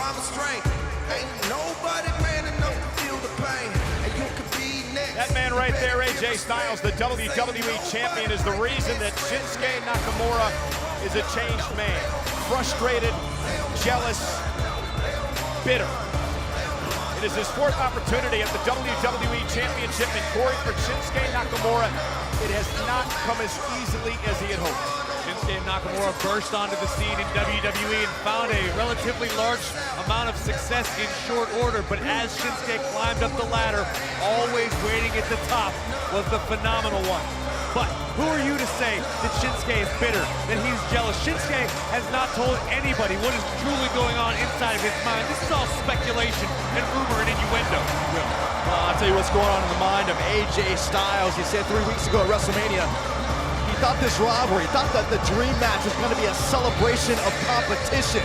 find my strength. Ain't nobody man enough to feel the pain. And you could be next. That man right there, AJ Styles, the WWE Champion, is the reason that Shinsuke Nakamura is a changed man. Frustrated, jealous, bitter. It is his fourth opportunity at the WWE Championship, and Corey, for Shinsuke Nakamura, it has not come as easily as he had hoped. Shinsuke Nakamura burst onto the scene in WWE and found a relatively large amount of success in short order, but as Shinsuke climbed up the ladder, always waiting at the top was the phenomenal one. But who are you to say that Shinsuke is bitter, that he's jealous? Shinsuke has not told anybody what is truly going on inside of his mind. This is all speculation and rumor and innuendo. I'll tell you what's going on in the mind of AJ Styles. He said 3 weeks ago at WrestleMania, he thought this rivalry, thought that the dream match was going to be a celebration of competition.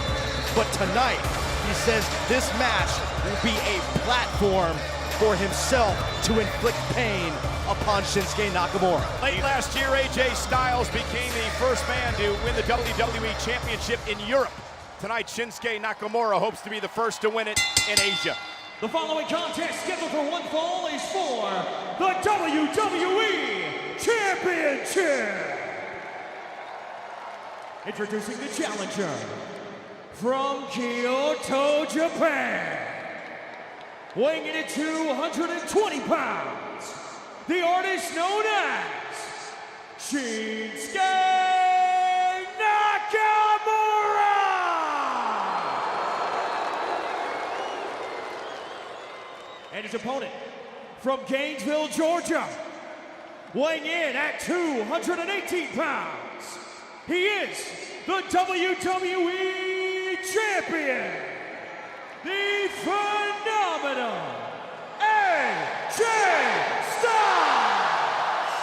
But tonight, he says this match will be a platform for himself to inflict pain upon Shinsuke Nakamura. Late last year, AJ Styles became the first man to win the WWE Championship in Europe. Tonight, Shinsuke Nakamura hopes to be the first to win it in Asia. The following contest, scheduled for one fall, is for the WWE Championship. Introducing the challenger from Kyoto, Japan. Weighing in at 220 pounds, the artist known as Shinsuke Nakamura. And his opponent from Gainesville, Georgia, weighing in at 218 pounds, he is the WWE Champion, the phenomenal AJ Styles.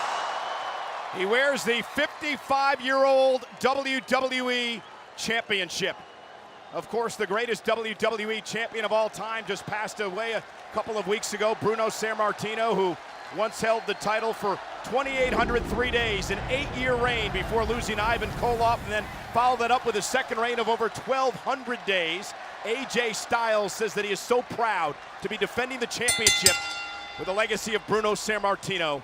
He wears the 55-year-old WWE Championship. Of course, the greatest WWE champion of all time just passed away a couple of weeks ago, Bruno Sammartino, who once held the title for 2,803 days, an 8-year reign before losing Ivan Koloff, and then followed that up with a second reign of over 1,200 days. AJ Styles says that he is so proud to be defending the championship with the legacy of Bruno Sammartino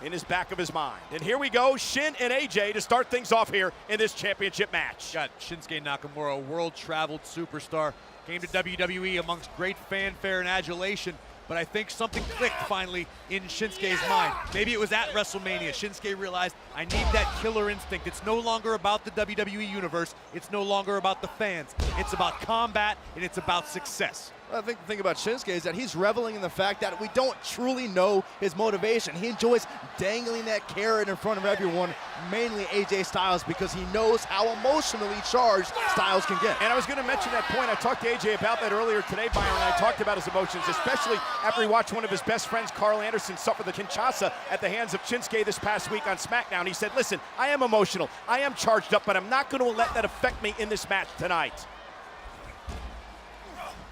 in his back of his mind. And here we go, Shin and AJ to start things off here in this championship match. Got Shinsuke Nakamura, a world-traveled superstar, came to WWE amongst great fanfare and adulation, but I think something clicked finally in Shinsuke's mind. Maybe it was at WrestleMania. Shinsuke realized, I need that killer instinct. It's no longer about the WWE Universe. It's no longer about the fans. It's about combat, and it's about success. I think the thing about Shinsuke is that he's reveling in the fact that we don't truly know his motivation. He enjoys dangling that carrot in front of everyone, mainly AJ Styles, because he knows how emotionally charged Styles can get. And I was going to mention that point. I talked to AJ about that earlier today, Byron, and I talked about his emotions, especially after he watched one of his best friends, Carl Anderson, suffer the Kinshasa at the hands of Shinsuke this past week on SmackDown. He said, listen, I am emotional, I am charged up, but I'm not going to let that affect me in this match tonight.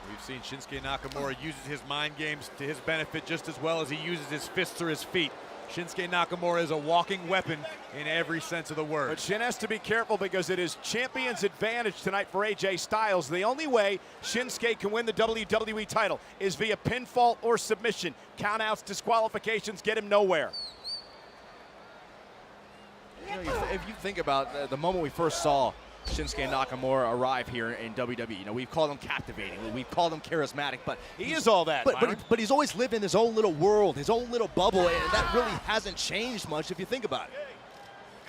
We've seen Shinsuke Nakamura uses his mind games to his benefit just as well as he uses his fists or his feet. Shinsuke Nakamura is a walking weapon in every sense of the word. But Shin has to be careful because it is champion's advantage tonight for AJ Styles. The only way Shinsuke can win the WWE title is via pinfall or submission. Countouts, disqualifications get him nowhere. You know, if you think about the moment we first saw Shinsuke Nakamura arrive here in WWE, you know, we've called him captivating, we've called him charismatic, but he is all that. But he's always lived in his own little world, his own little bubble, and that really hasn't changed much if you think about it.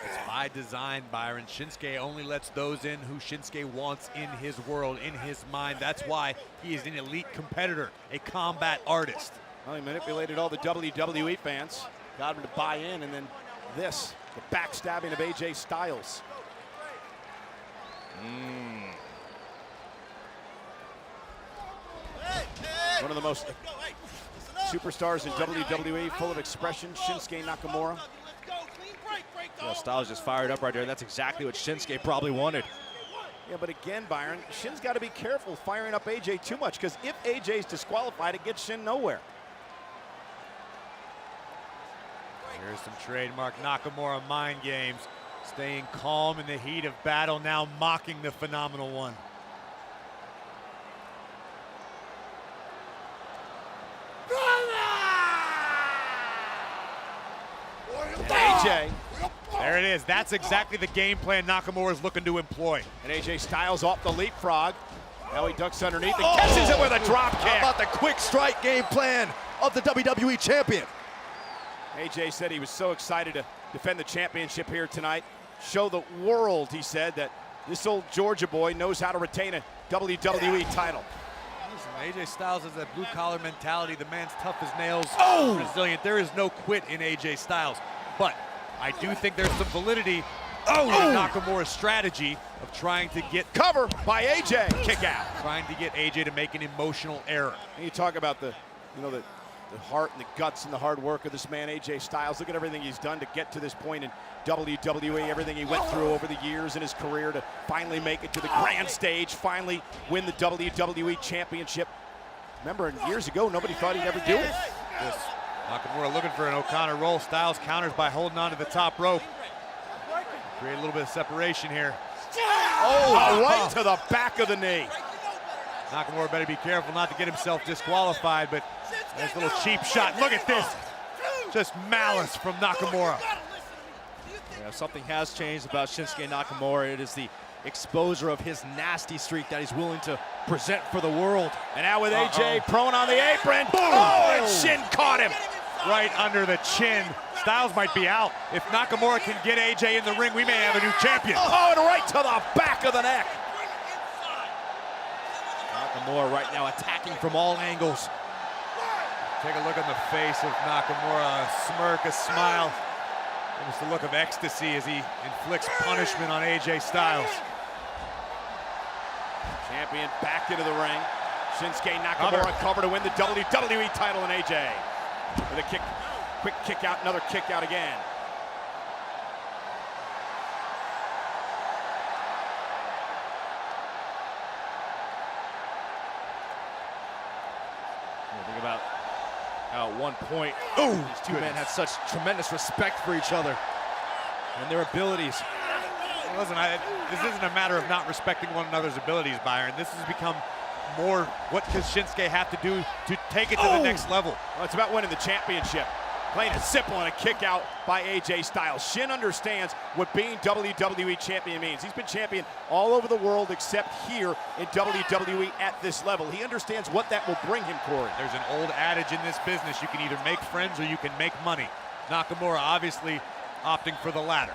It's by design, Byron. Shinsuke only lets those in who Shinsuke wants in his world, in his mind. That's why he is an elite competitor, a combat artist. Well, he manipulated all the WWE fans, got them to buy in, and then this, the backstabbing of AJ Styles. One of the most superstars in WWE, full of expression, Shinsuke Nakamura. Well, Styles just fired up right there. That's exactly what Shinsuke probably wanted. Yeah, but again, Byron, Shin's got to be careful firing up AJ too much, because if AJ's disqualified, it gets Shin nowhere. Here's some trademark Nakamura mind games. Staying calm in the heat of battle, now mocking the phenomenal one. AJ. There it is. That's exactly the game plan Nakamura is looking to employ. And AJ Styles off the leapfrog. Now he ducks underneath and catches it with a drop kick. How about the quick strike game plan of the WWE Champion? AJ said he was so excited to defend the championship here tonight. Show the world, he said, that this old Georgia boy knows how to retain a WWE title. Listen, AJ Styles has that blue-collar mentality. The man's tough as nails, resilient. There is no quit in AJ Styles. But I do think there's some validity in Nakamura's strategy of trying to get Cover by AJ. Kick out. trying to get AJ to make an emotional error. And you talk about the heart and the guts and the hard work of this man, AJ Styles. Look at everything he's done to get to this point in WWE, everything he went through over the years in his career to finally make it to the grand stage, finally win the WWE Championship. Remember, years ago, nobody thought he'd ever do it. Yes. Nakamura looking for an O'Connor roll. Styles counters by holding on to the top rope. Create a little bit of separation here. Right to the back of the knee. Nakamura better be careful not to get himself disqualified, but nice little cheap shot. Look at this. Just malice from Nakamura. Yeah, something has changed about Shinsuke Nakamura. It is the exposure of his nasty streak that he's willing to present for the world. And now with AJ prone on the apron. Boom! Oh, and Shin caught him. Right under the chin. Styles might be out. If Nakamura can get AJ in the ring, we may have a new champion. Oh, and right to the back of the neck. Nakamura right now attacking from all angles. Take a look on the face of Nakamura. A smirk, a smile. Almost a look of ecstasy as he inflicts punishment on AJ Styles. Champion back into the ring. Shinsuke Nakamura cover to win the WWE title, and AJ with a kick, quick kick out, another kick out again. Think about how at one point these two men had such tremendous respect for each other and their abilities. Well, listen, this isn't a matter of not respecting one another's abilities, Byron. This has become more what does Shinsuke have to do to take it to the next level. Well, it's about winning the championship. Plain and simple, and a kick out by AJ Styles. Shin understands what being WWE champion means. He's been champion all over the world except here in WWE at this level. He understands what that will bring him, Corey. There's an old adage in this business, you can either make friends or you can make money. Nakamura obviously opting for the latter.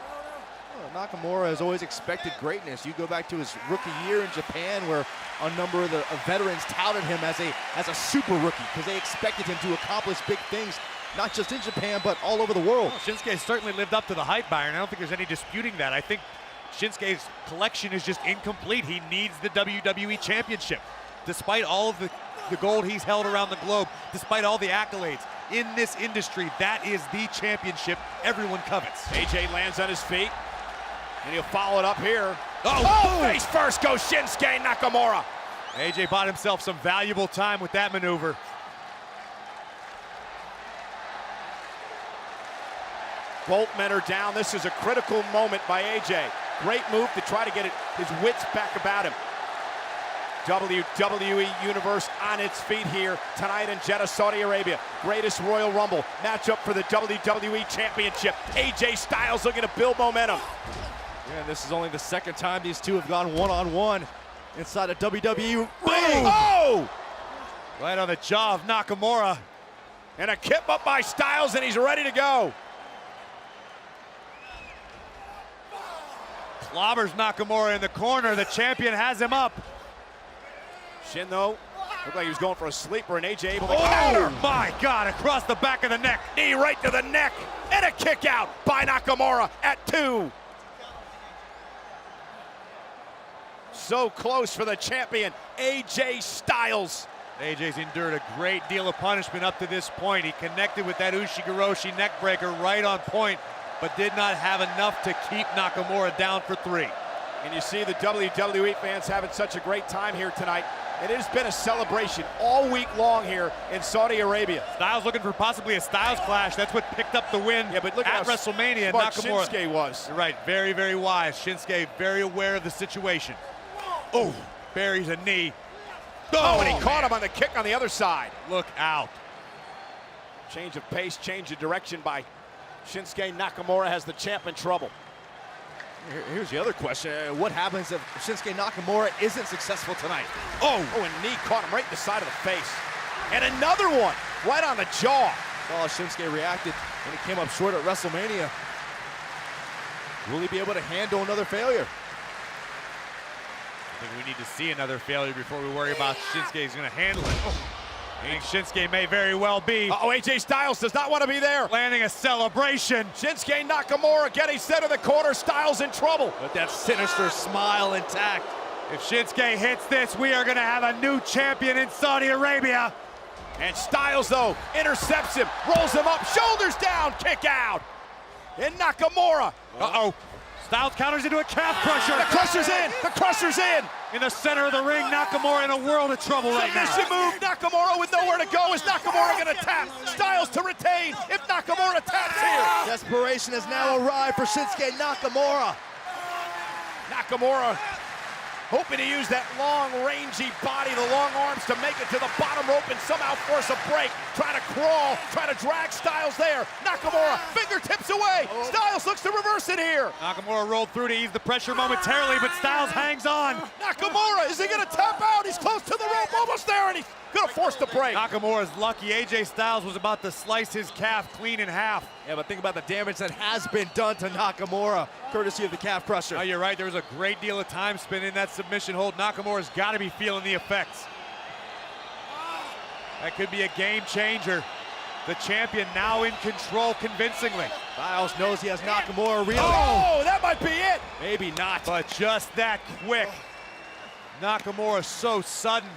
Well, Nakamura has always expected greatness. You go back to his rookie year in Japan where a number of the veterans touted him as a super rookie because they expected him to accomplish big things, not just in Japan, but all over the world. Well, Shinsuke certainly lived up to the hype, Byron. I don't think there's any disputing that. I think Shinsuke's collection is just incomplete. He needs the WWE Championship. Despite all of the gold he's held around the globe, despite all the accolades, in this industry, that is the championship everyone covets. AJ lands on his feet, and he'll follow it up here. Oh, face first goes Shinsuke Nakamura. AJ bought himself some valuable time with that maneuver. Both men are down. This is a critical moment by AJ. Great move to try to get his wits back about him. WWE Universe on its feet here tonight in Jeddah, Saudi Arabia. Greatest Royal Rumble matchup for the WWE Championship. AJ Styles looking to build momentum. Yeah, and this is only the second time these two have gone one-on-one inside a WWE ring. Oh! Right on the jaw of Nakamura. And a kip up by Styles, and he's ready to go. Clobbers Nakamura in the corner. The champion has him up. Shin, though, looked like he was going for a sleeper, and AJ able to Oh, counter. my God, across the back of the neck. Knee right to the neck, and a kick out by Nakamura at 2. So close for the champion, AJ Styles. AJ's endured a great deal of punishment up to this point. He connected with that Ushigoroshi neckbreaker right on point, but did not have enough to keep Nakamura down for 3. And you see the WWE fans having such a great time here tonight. It has been a celebration all week long here in Saudi Arabia. Styles looking for possibly a Styles clash. That's what picked up the win But look at how WrestleMania. smart Nakamura. Shinsuke was. You're right, very, very wise. Shinsuke very aware of the situation. Oh, buries a knee. Oh, and he caught him on the kick on the other side. Look out. Change of pace, change of direction by Shinsuke Nakamura has the champ in trouble. Here's the other question. What happens if Shinsuke Nakamura isn't successful tonight? Oh, and knee caught him right in the side of the face. And another one right on the jaw. Saw how Shinsuke reacted when he came up short at WrestleMania. Will he be able to handle another failure? I think we need to see another failure before we worry about Shinsuke's going to handle it. I think Shinsuke may very well be. AJ Styles does not want to be there. Landing a celebration. Shinsuke Nakamura getting set in the corner. Styles in trouble. With that sinister smile intact. If Shinsuke hits this, we are going to have a new champion in Saudi Arabia. And Styles, though, intercepts him, rolls him up, shoulders down, kick out. And Nakamura. Uh-oh. Styles counters into a calf crusher. The crusher's in. The crusher's in. In the center of the ring, Nakamura in a world of trouble right now. Submission move. Nakamura with nowhere to go. Is Nakamura going to tap? Styles to retain if Nakamura taps here. Desperation has now arrived for Shinsuke Nakamura. Nakamura hoping to use that long, rangy body, the long arms to make it to the bottom rope and somehow force a break. Trying to crawl, trying to drag Styles there. Nakamura, fingertips away. Styles looks to reverse it here. Nakamura rolled through to ease the pressure momentarily, but Styles hangs on. Nakamura, is he going to tap out? He's close to the rope, almost there, and he's going to force the break. Nakamura's lucky. AJ Styles was about to slice his calf clean in half. Yeah, but think about the damage that has been done to Nakamura, courtesy of the calf crusher. Oh, you're right. There was a great deal of time spent in that submission hold. Nakamura's got to be feeling the effects. That could be a game changer. The champion now in control convincingly. Styles knows he has Nakamura really. Oh, that might be it. Maybe not. But just that quick. Nakamura so sudden.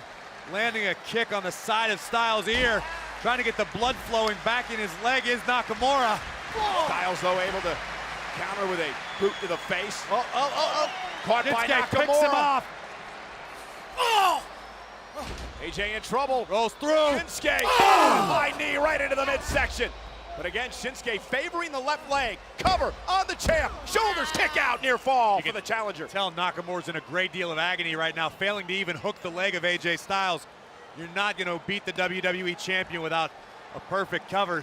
Landing a kick on the side of Styles' ear. Trying to get the blood flowing back in his leg is Nakamura. Styles, though, able to counter with a boot to the face. Caught by Shinsuke Nakamura. picks him off. AJ in trouble. Rolls through. Shinsuke, high knee right into the midsection. But again, Shinsuke favoring the left leg. Cover on the champ. Shoulders kick out, near fall for the challenger. Tell Nakamura's in a great deal of agony right now, failing to even hook the leg of AJ Styles. You're not going to beat the WWE Champion without a perfect cover.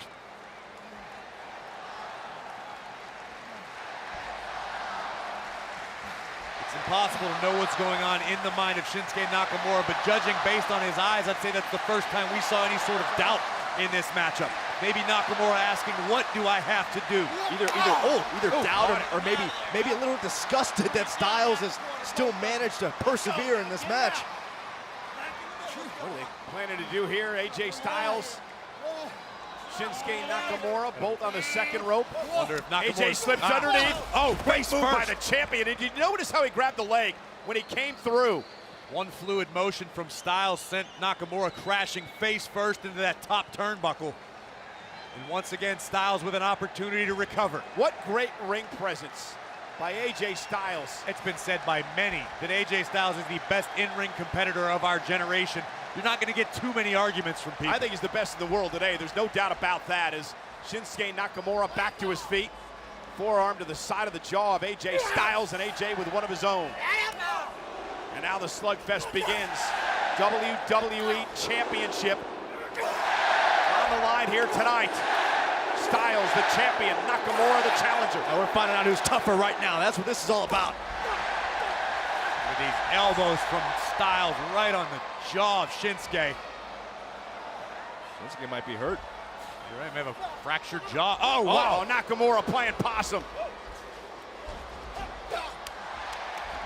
It's impossible to know what's going on in the mind of Shinsuke Nakamura, but judging based on his eyes, I'd say that's the first time we saw any sort of doubt in this matchup. Maybe Nakamura asking, what do I have to do? Either doubt or maybe a little disgusted that Styles has still managed to persevere in this match. What are they planning to do here? AJ Styles, Shinsuke Nakamura, both on the second rope. Wonder if Nakamura AJ slips underneath. Oh, Great face move by first. the champion. Did you notice how he grabbed the leg when he came through? One fluid motion from Styles sent Nakamura crashing face first into that top turnbuckle. And once again, Styles with an opportunity to recover. What great ring presence by AJ Styles. It's been said by many that AJ Styles is the best in-ring competitor of our generation. You're not going to get too many arguments from people. I think he's the best in the world today. There's no doubt about that. As Shinsuke Nakamura back to his feet. Forearm to the side of the jaw of AJ Styles, and AJ with one of his own. And now the slugfest begins. WWE Championship on the line here tonight. Styles, the champion. Nakamura, the challenger. Now we're finding out who's tougher right now. That's what this is all about. With these elbows from Styles right on the jaw of Shinsuke. Shinsuke might be hurt. You're right, may have a fractured jaw. Oh, wow. Oh, Nakamura playing possum.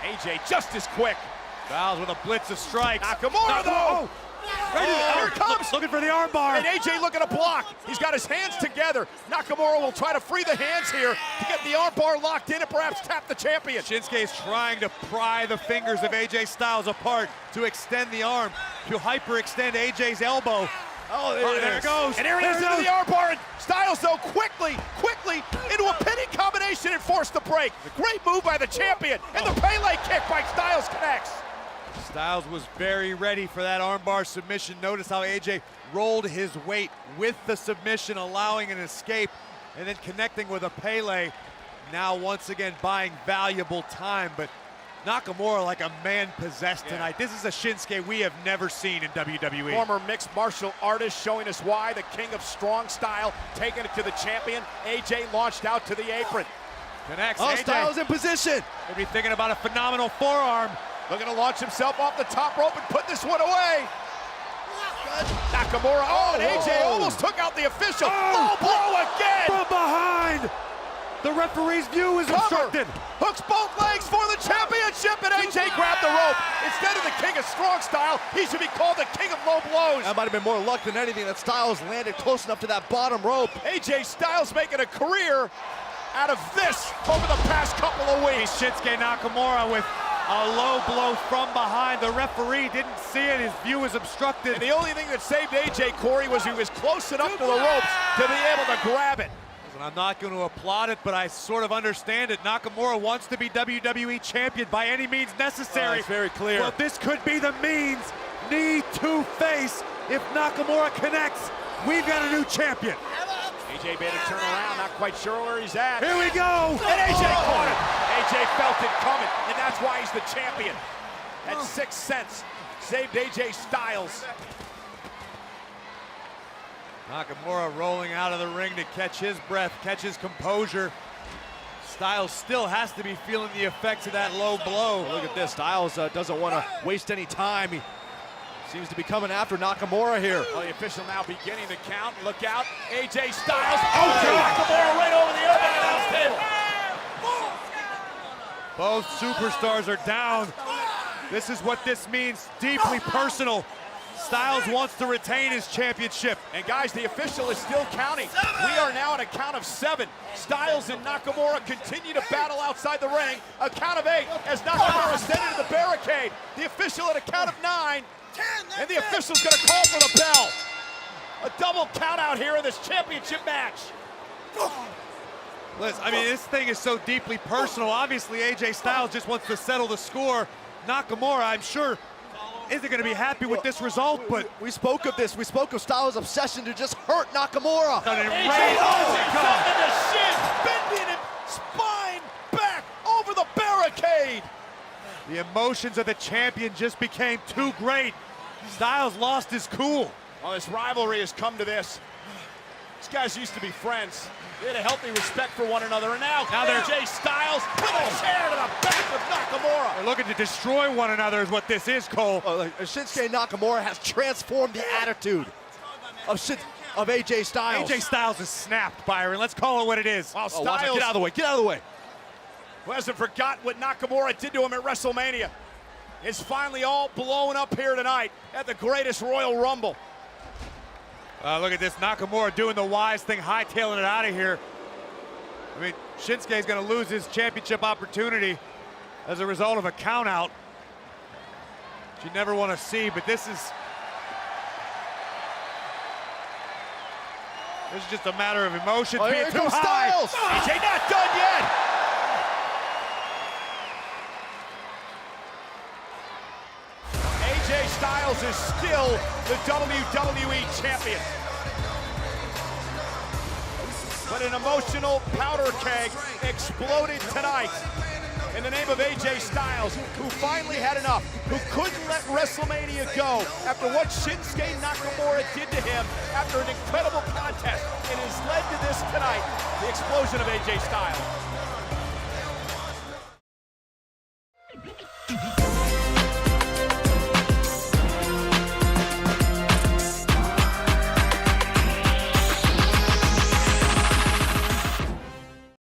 AJ just as quick. Styles with a blitz of strikes. Nakamura, though. Here it comes. Looking for the armbar. And AJ looking to block. He's got his hands together. Nakamura will try to free the hands here to get the armbar locked in and perhaps tap the champion. Shinsuke is trying to pry the fingers of AJ Styles apart to extend the arm, to hyperextend AJ's elbow. Oh, there it goes. And here it is into the armbar. And Styles, though, quickly into a pinning combination and forced the break. Great move by the champion. And the Pele kick by Styles connects. Styles was very ready for that armbar submission. Notice how AJ rolled his weight with the submission, allowing an escape, and then connecting with a Pele. Now once again buying valuable time, but Nakamura like a man possessed tonight. This is a Shinsuke we have never seen in WWE. Former mixed martial artist showing us why, the king of strong style, taking it to the champion. AJ launched out to the apron. Connects. Oh, AJ. Styles in position. Maybe thinking about a phenomenal forearm. Looking to launch himself off the top rope and put this one away. Nakamura, and AJ almost took out the official. Oh, blow again! From behind! The referee's view is obstructed. Hooks both legs for the championship, and AJ grabbed the rope. Instead of the king of strong style, he should be called the king of low blows. That might have been more luck than anything that Styles landed close enough to that bottom rope. AJ Styles making a career out of this over the past couple of weeks. Shinsuke Nakamura with a low blow from behind. The referee didn't see it. His view is obstructed. And the only thing that saved AJ, Corey, was he was close enough to the ropes to be able to grab it. And I'm not going to applaud it, but I sort of understand it. Nakamura wants to be WWE Champion by any means necessary. It's very clear. Well, this could be the means, knee to face. If Nakamura connects, we've got a new champion. AJ made a turn around, not quite sure where he's at. Here we go. And AJ caught it. AJ felt it coming, and that's why he's the champion. That 6th sense saved AJ Styles. Nakamura rolling out of the ring to catch his breath, catch his composure. Styles still has to be feeling the effects of that low blow. Look at this. Styles doesn't want to waste any time. He seems to be coming after Nakamura here. Well, the official now beginning the count. Look out. AJ Styles. Nakamura right over the open announce table. Both superstars are down. This is what this means, deeply personal. Styles wants to retain his championship. And guys, the official is still counting. We are now at a count of 7. Styles and Nakamura continue to battle outside the ring. A count of 8 as Nakamura is sent into the barricade. The official at a count of 9. And the official's gonna call for the bell. A double count out here in this championship match. Listen, I mean, this thing is so deeply personal. Obviously, AJ Styles just wants to settle the score. Nakamura, I'm sure, isn't going to be happy with this result, but we spoke of this. We spoke of Styles' obsession to just hurt Nakamura. In the shin, bending it, spine back over the barricade. The emotions of the champion just became too great. Styles lost his cool. Well, this rivalry has come to this. These guys used to be friends. They had a healthy respect for one another, and now they're AJ Styles with a chair to the back of Nakamura. They're looking to destroy one another is what this is, Cole. Shinsuke Nakamura has transformed the attitude of AJ Styles. AJ Styles is snapped, Byron. Let's call it what it is. While Get Styles, out of the way. Get out of the way. who hasn't forgotten what Nakamura did to him at WrestleMania, is finally all blown up here tonight at the greatest Royal Rumble. Look at this, Nakamura doing the wise thing, hightailing it out of here. I mean, Shinsuke's gonna lose his championship opportunity as a result of a count out. Which you never want to see, but this is just a matter of emotions being here too comes high. Styles. AJ not done yet. AJ Styles is still the WWE Champion. But an emotional powder keg exploded tonight in the name of AJ Styles, who finally had enough, who couldn't let WrestleMania go after what Shinsuke Nakamura did to him after an incredible contest. It has led to this tonight, the explosion of AJ Styles.